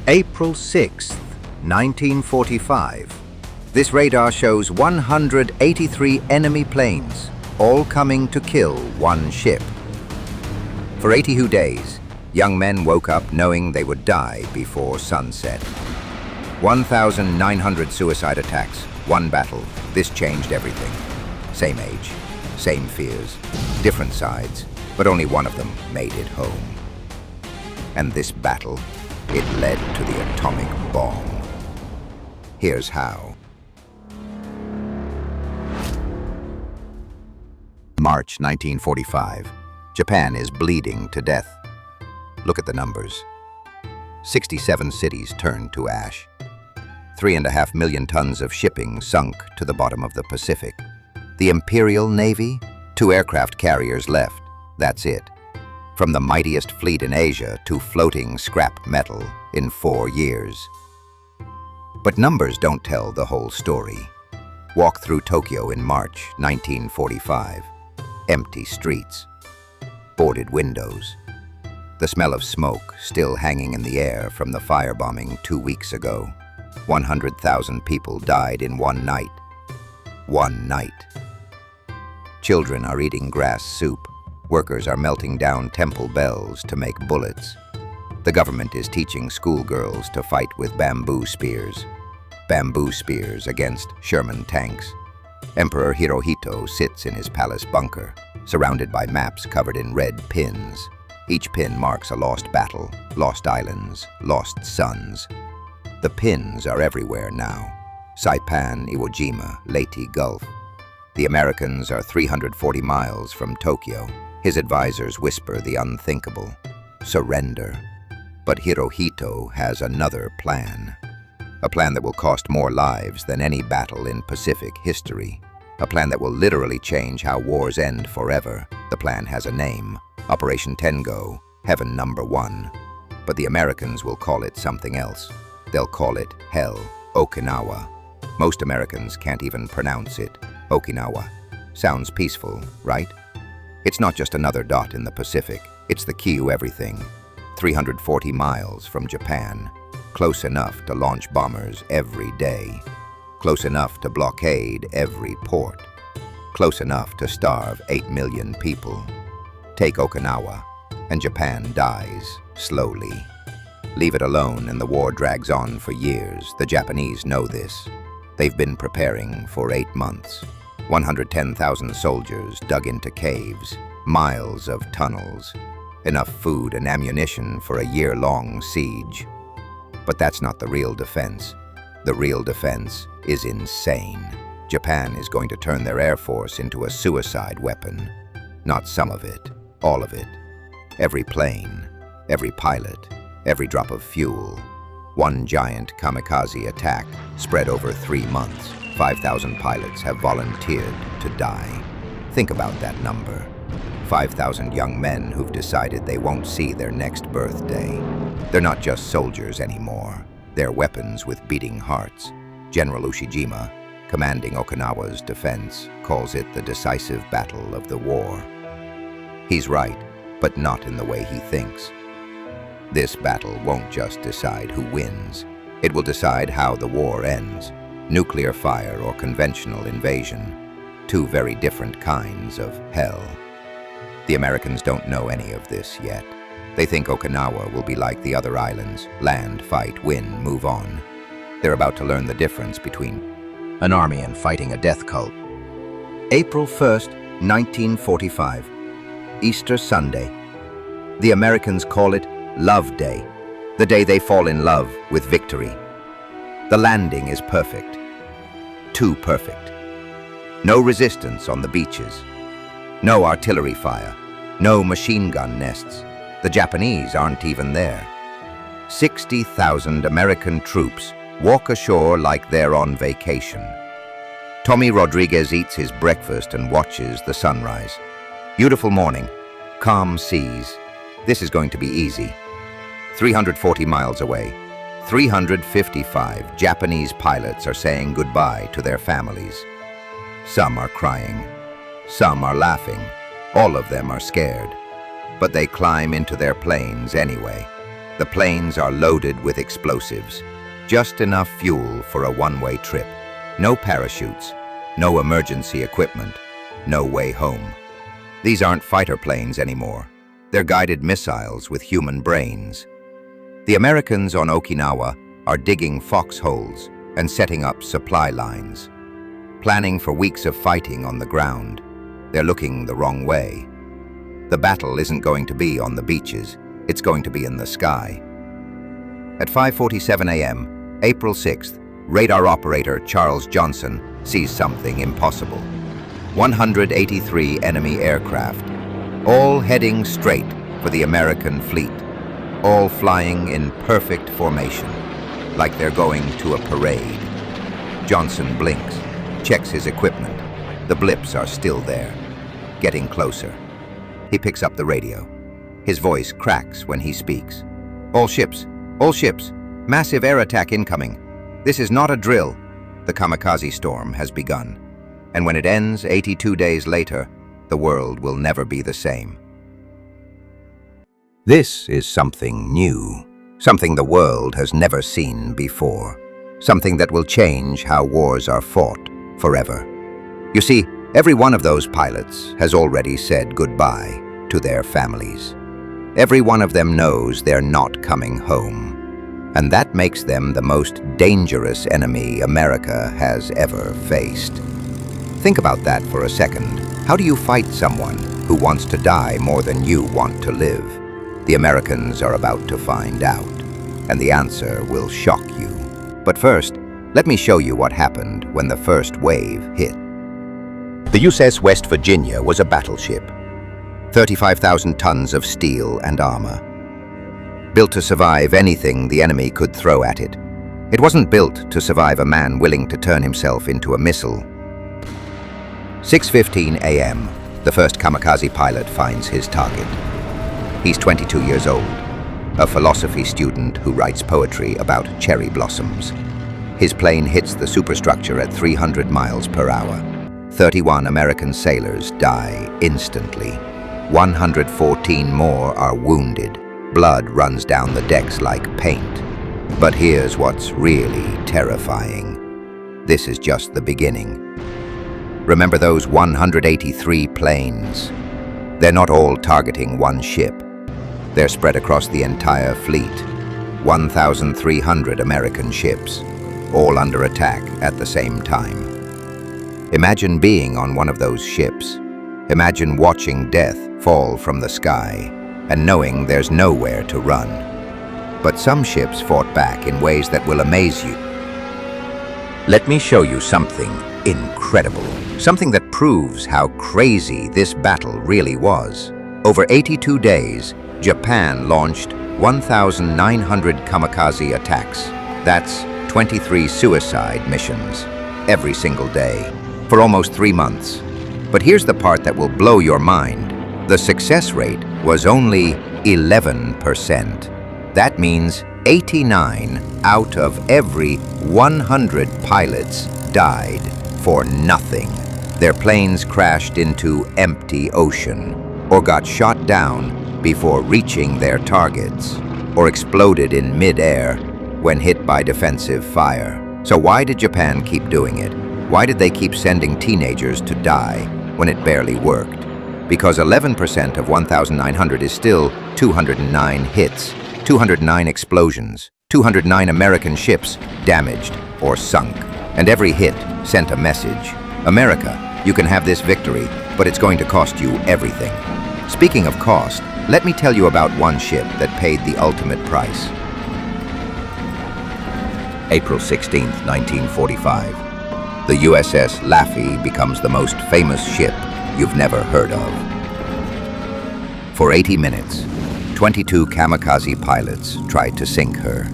April 6th, 1945. This radar shows 183 enemy planes, all coming to kill one ship. For 82 days, young men woke up knowing they would die before sunset. 1,900 suicide attacks, one battle. This changed everything. Same age, same fears, different sides, but only one of them made it home. And this battle, it led to the atomic bomb. Here's how. March 1945. Japan is bleeding to death. Look at the numbers. 67 cities turned to ash. 3.5 million tons of shipping sunk to the bottom of the Pacific. The Imperial Navy? 2 aircraft carriers left. That's it. From the mightiest fleet in Asia to floating scrap metal in 4 years. But numbers don't tell the whole story. Walk through Tokyo in March 1945. Empty streets. Boarded windows. The smell of smoke still hanging in the air from the firebombing 2 weeks ago. 100,000 people died in one night. One night. Children are eating grass soup. Workers are melting down temple bells to make bullets. The government is teaching schoolgirls to fight with bamboo spears. Bamboo spears against Sherman tanks. Emperor Hirohito sits in his palace bunker, surrounded by maps covered in red pins. Each pin marks a lost battle, lost islands, lost suns. The pins are everywhere now. Saipan, Iwo Jima, Leyte Gulf. The Americans are 340 miles from Tokyo. His advisors whisper the unthinkable. Surrender. But Hirohito has another plan. A plan that will cost more lives than any battle in Pacific history. A plan that will literally change how wars end forever. The plan has a name. Operation Tengo, Heaven Number 1. But the Americans will call it something else. They'll call it Hell, Okinawa. Most Americans can't even pronounce it. Okinawa. Sounds peaceful, right? It's not just another dot in the Pacific. It's the key to everything. 340 miles from Japan. Close enough to launch bombers every day. Close enough to blockade every port. Close enough to starve 8 million people. Take Okinawa, and Japan dies slowly. Leave it alone and the war drags on for years. The Japanese know this. They've been preparing for 8 months. 110,000 soldiers dug into caves, miles of tunnels, enough food and ammunition for a year-long siege. But that's not the real defense. The real defense is insane. Japan is going to turn their air force into a suicide weapon. Not some of it, all of it. Every plane, every pilot, every drop of fuel. One giant kamikaze attack spread over 3 months. 5,000 pilots have volunteered to die. Think about that number. 5,000 young men who've decided they won't see their next birthday. They're not just soldiers anymore. They're weapons with beating hearts. General Ushijima, commanding Okinawa's defense, calls it the decisive battle of the war. He's right, but not in the way he thinks. This battle won't just decide who wins. It will decide how the war ends. Nuclear fire or conventional invasion. 2 very different kinds of hell. The Americans don't know any of this yet. They think Okinawa will be like the other islands. Land, fight, win, move on. They're about to learn the difference between an army and fighting a death cult. April 1st, 1945. Easter Sunday. The Americans call it Love Day, the day they fall in love with victory. The landing is perfect. Too perfect. No resistance on the beaches. No artillery fire. No machine gun nests. The Japanese aren't even there. 60,000 American troops walk ashore like they're on vacation. Tommy Rodriguez eats his breakfast and watches the sunrise. Beautiful morning. Calm seas. This is going to be easy. 340 miles away. 355 Japanese pilots are saying goodbye to their families. Some are crying. Some are laughing. All of them are scared. But they climb into their planes anyway. The planes are loaded with explosives, just enough fuel for a one-way trip. No parachutes, no emergency equipment, no way home. These aren't fighter planes anymore. They're guided missiles with human brains. The Americans on Okinawa are digging foxholes and setting up supply lines, planning for weeks of fighting on the ground. They're looking the wrong way. The battle isn't going to be on the beaches, it's going to be in the sky. At 5:47 a.m., April 6th, radar operator Charles Johnson sees something impossible. 183 enemy aircraft, all heading straight for the American fleet, all flying in perfect formation, like they're going to a parade. Johnson blinks, checks his equipment. The blips are still there, getting closer. He picks up the radio. His voice cracks when he speaks. All ships, massive air attack incoming. This is not a drill. The Kamikaze storm has begun. And when it ends 82 days later, the world will never be the same. This is something new, something the world has never seen before, something that will change how wars are fought forever. You see, every one of those pilots has already said goodbye to their families. Every one of them knows they're not coming home, and that makes them the most dangerous enemy America has ever faced. Think about that for a second. How do you fight someone who wants to die more than you want to live? The Americans are about to find out, and the answer will shock you. But first, let me show you what happened when the first wave hit. The USS West Virginia was a battleship. 35,000 tons of steel and armor. Built to survive anything the enemy could throw at it. It wasn't built to survive a man willing to turn himself into a missile. 6:15 a.m., the first kamikaze pilot finds his target. He's 22 years old, a philosophy student who writes poetry about cherry blossoms. His plane hits the superstructure at 300 miles per hour. 31 American sailors die instantly. 114 more are wounded. Blood runs down the decks like paint. But here's what's really terrifying. This is just the beginning. Remember those 183 planes? They're not all targeting one ship. They're spread across the entire fleet. 1,300 American ships, all under attack at the same time. Imagine being on one of those ships. Imagine watching death fall from the sky and knowing there's nowhere to run. But some ships fought back in ways that will amaze you. Let me show you something incredible, something that proves how crazy this battle really was. Over 82 days, Japan launched 1,900 kamikaze attacks. That's 23 suicide missions every single day for almost 3 months. But here's the part that will blow your mind. The success rate was only 11%. That means 89 out of every 100 pilots died for nothing. Their planes crashed into empty ocean, or got shot down before reaching their targets, or exploded in mid-air when hit by defensive fire. So why did Japan keep doing it? Why did they keep sending teenagers to die when it barely worked? Because 11% of 1,900 is still 209 hits, 209 explosions, 209 American ships damaged or sunk. And every hit sent a message. America, you can have this victory, but it's going to cost you everything. Speaking of cost, let me tell you about one ship that paid the ultimate price. April 16, 1945. The USS Laffey becomes the most famous ship you've never heard of. For 80 minutes, 22 kamikaze pilots tried to sink her.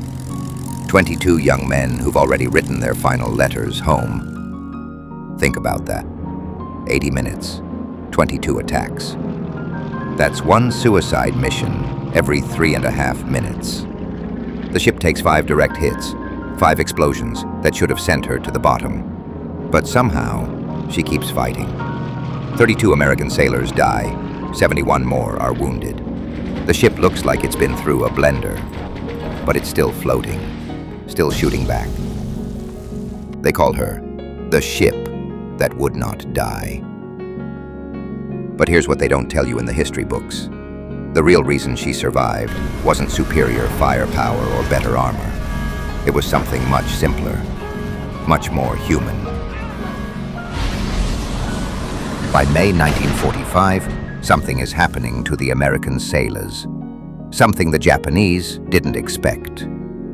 22 young men who've already written their final letters home. Think about that. 80 minutes, 22 attacks. That's one suicide mission every 3.5 minutes. The ship takes 5 direct hits, 5 explosions that should have sent her to the bottom. But somehow, she keeps fighting. 32 American sailors die, 71 more are wounded. The ship looks like it's been through a blender. but it's still floating, still shooting back. They call her the ship that would not die. But here's what they don't tell you in the history books. The real reason she survived wasn't superior firepower or better armor. It was something much simpler, much more human. By May 1945, something is happening to the American sailors. Something the Japanese didn't expect.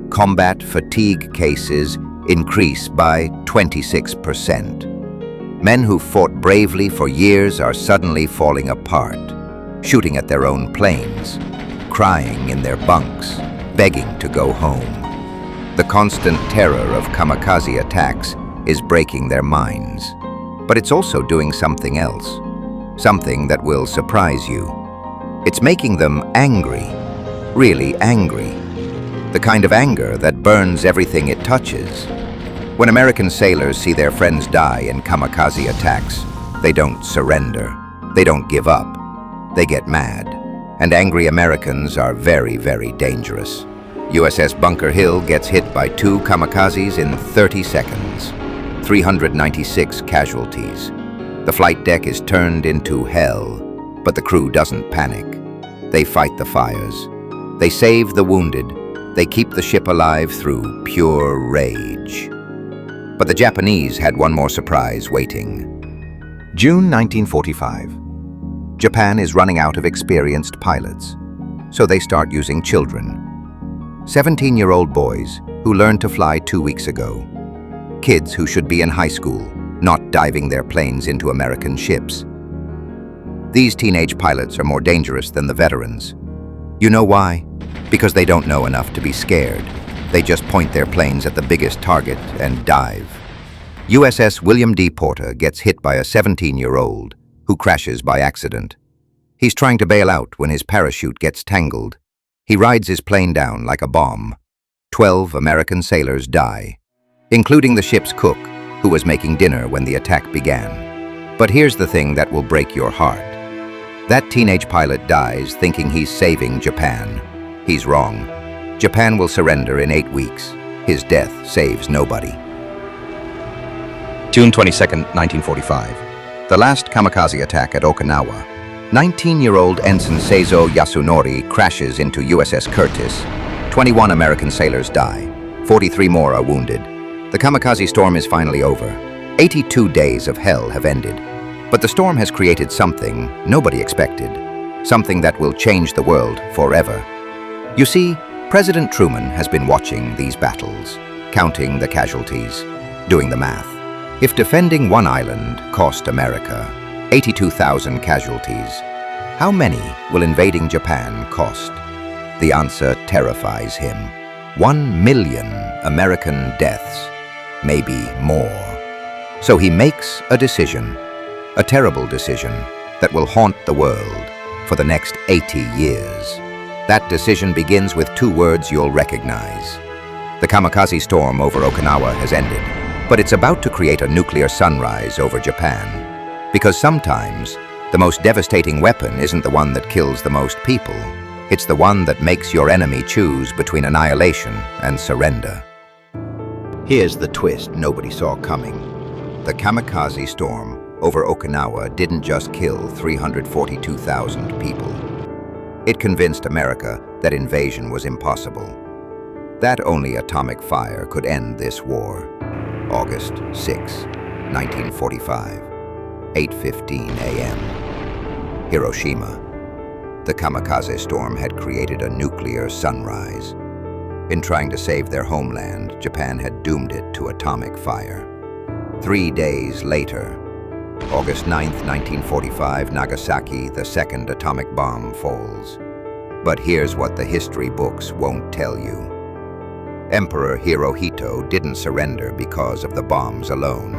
Combat fatigue cases increase by 26%. Men who fought bravely for years are suddenly falling apart, shooting at their own planes, crying in their bunks, begging to go home. The constant terror of kamikaze attacks is breaking their minds. But it's also doing something else, something that will surprise you. It's making them angry, really angry. The kind of anger that burns everything it touches. When American sailors see their friends die in kamikaze attacks, they don't surrender. They don't give up. They get mad. And angry Americans are very, very dangerous. USS Bunker Hill gets hit by 2 kamikazes in 30 seconds. 396 casualties. The flight deck is turned into hell, but the crew doesn't panic. They fight the fires. They save the wounded. They keep the ship alive through pure rage. But the Japanese had one more surprise waiting. June 1945. Japan is running out of experienced pilots, so they start using children. 17-year-old boys who learned to fly 2 weeks ago. Kids who should be in high school, not diving their planes into American ships. These teenage pilots are more dangerous than the veterans. You know why? Because they don't know enough to be scared. They just point their planes at the biggest target and dive. USS William D. Porter gets hit by a 17-year-old who crashes by accident. He's trying to bail out when his parachute gets tangled. He rides his plane down like a bomb. 12 American sailors die, including the ship's cook, who was making dinner when the attack began. But here's the thing that will break your heart. That teenage pilot dies thinking he's saving Japan. He's wrong. Japan will surrender in 8 weeks. His death saves nobody. June 22nd, 1945. The last kamikaze attack at Okinawa. 19-year-old Ensign Seizo Yasunori crashes into USS Curtis. 21 American sailors die. 43 more are wounded. The kamikaze storm is finally over. 82 days of hell have ended. But the storm has created something nobody expected. Something that will change the world forever. You see, President Truman has been watching these battles, counting the casualties, doing the math. If defending one island cost America 82,000 casualties, how many will invading Japan cost? The answer terrifies him. 1 million American deaths, maybe more. So he makes a decision, a terrible decision that will haunt the world for the next 80 years. That decision begins with 2 words you'll recognize. The kamikaze storm over Okinawa has ended, but it's about to create a nuclear sunrise over Japan. Because sometimes, the most devastating weapon isn't the one that kills the most people. It's the one that makes your enemy choose between annihilation and surrender. Here's the twist nobody saw coming. The kamikaze storm over Okinawa didn't just kill 342,000 people. It convinced America that invasion was impossible. That only atomic fire could end this war. August 6, 1945, 8:15 a.m. Hiroshima. The kamikaze storm had created a nuclear sunrise. In trying to save their homeland, Japan had doomed it to atomic fire. 3 days later, August 9, 1945, Nagasaki, the second atomic bomb falls. But here's what the history books won't tell you. Emperor Hirohito didn't surrender because of the bombs alone.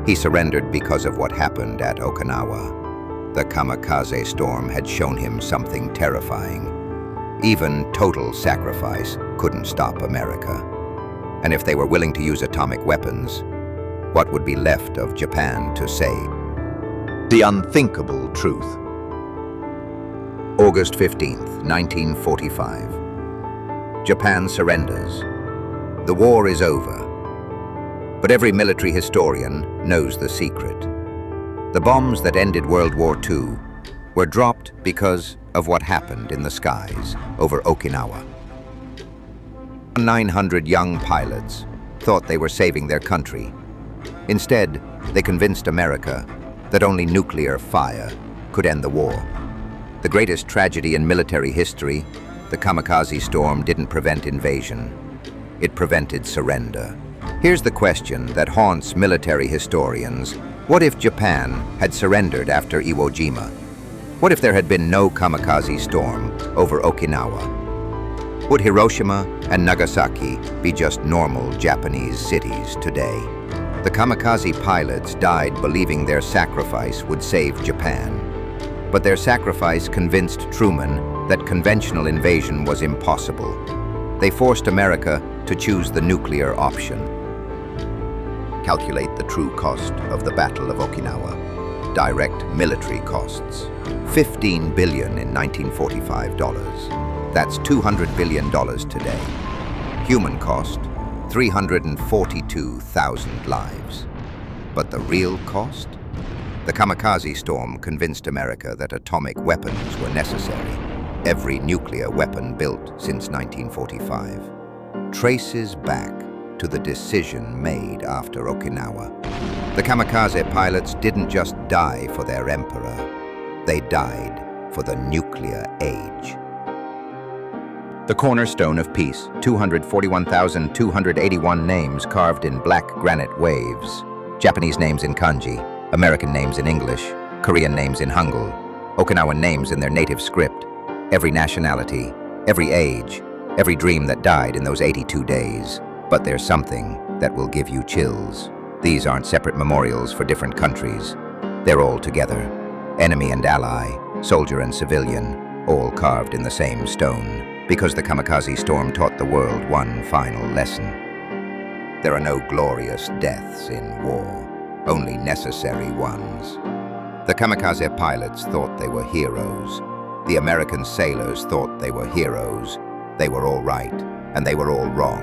He surrendered because of what happened at Okinawa. The kamikaze storm had shown him something terrifying. Even total sacrifice couldn't stop America. And if they were willing to use atomic weapons, what would be left of Japan to save? The unthinkable truth. August 15th, 1945. Japan surrenders. The war is over. But every military historian knows the secret. The bombs that ended World War II were dropped because of what happened in the skies over Okinawa. 900 young pilots thought they were saving their country. Instead, they convinced America that only nuclear fire could end the war. The greatest tragedy in military history, the Kamikaze storm didn't prevent invasion. It prevented surrender. Here's the question that haunts military historians. What if Japan had surrendered after Iwo Jima? What if there had been no Kamikaze storm over Okinawa? Would Hiroshima and Nagasaki be just normal Japanese cities today? The Kamikaze pilots died believing their sacrifice would save Japan. But their sacrifice convinced Truman that conventional invasion was impossible. They forced America to choose the nuclear option. Calculate the true cost of the Battle of Okinawa. Direct military costs. $15 billion in 1945 dollars. That's $200 billion today. Human cost, 342,000 lives. But the real cost? The Kamikaze storm convinced America that atomic weapons were necessary. Every nuclear weapon built since 1945 traces back to the decision made after Okinawa. The Kamikaze pilots didn't just die for their emperor, they died for the nuclear age. The cornerstone of peace, 241,281 names carved in black granite waves. Japanese names in kanji, American names in English, Korean names in Hangul, Okinawan names in their native script. Every nationality, every age, every dream that died in those 82 days. But there's something that will give you chills. These aren't separate memorials for different countries. They're all together. Enemy and ally, soldier and civilian, all carved in the same stone. Because the Kamikaze storm taught the world one final lesson. There are no glorious deaths in war, only necessary ones. The Kamikaze pilots thought they were heroes. The American sailors thought they were heroes. They were all right, and they were all wrong.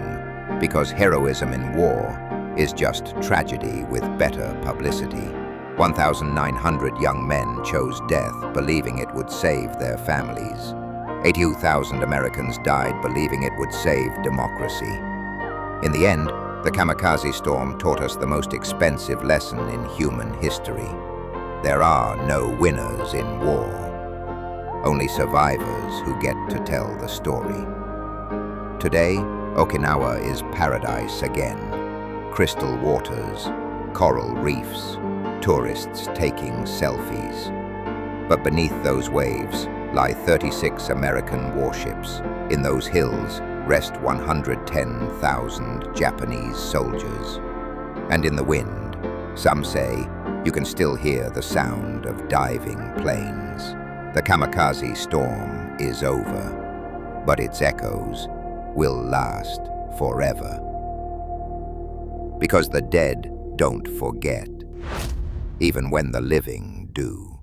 Because heroism in war is just tragedy with better publicity. 1,900 young men chose death believing it would save their families. 82,000 Americans died believing it would save democracy. In the end, the Kamikaze storm taught us the most expensive lesson in human history. There are no winners in war, only survivors who get to tell the story. Today, Okinawa is paradise again. Crystal waters, coral reefs, tourists taking selfies. But beneath those waves lie 36 American warships. In those hills rest 110,000 Japanese soldiers. And in the wind, some say, you can still hear the sound of diving planes. The Kamikaze storm is over, but its echoes will last forever. Because the dead don't forget, even when the living do.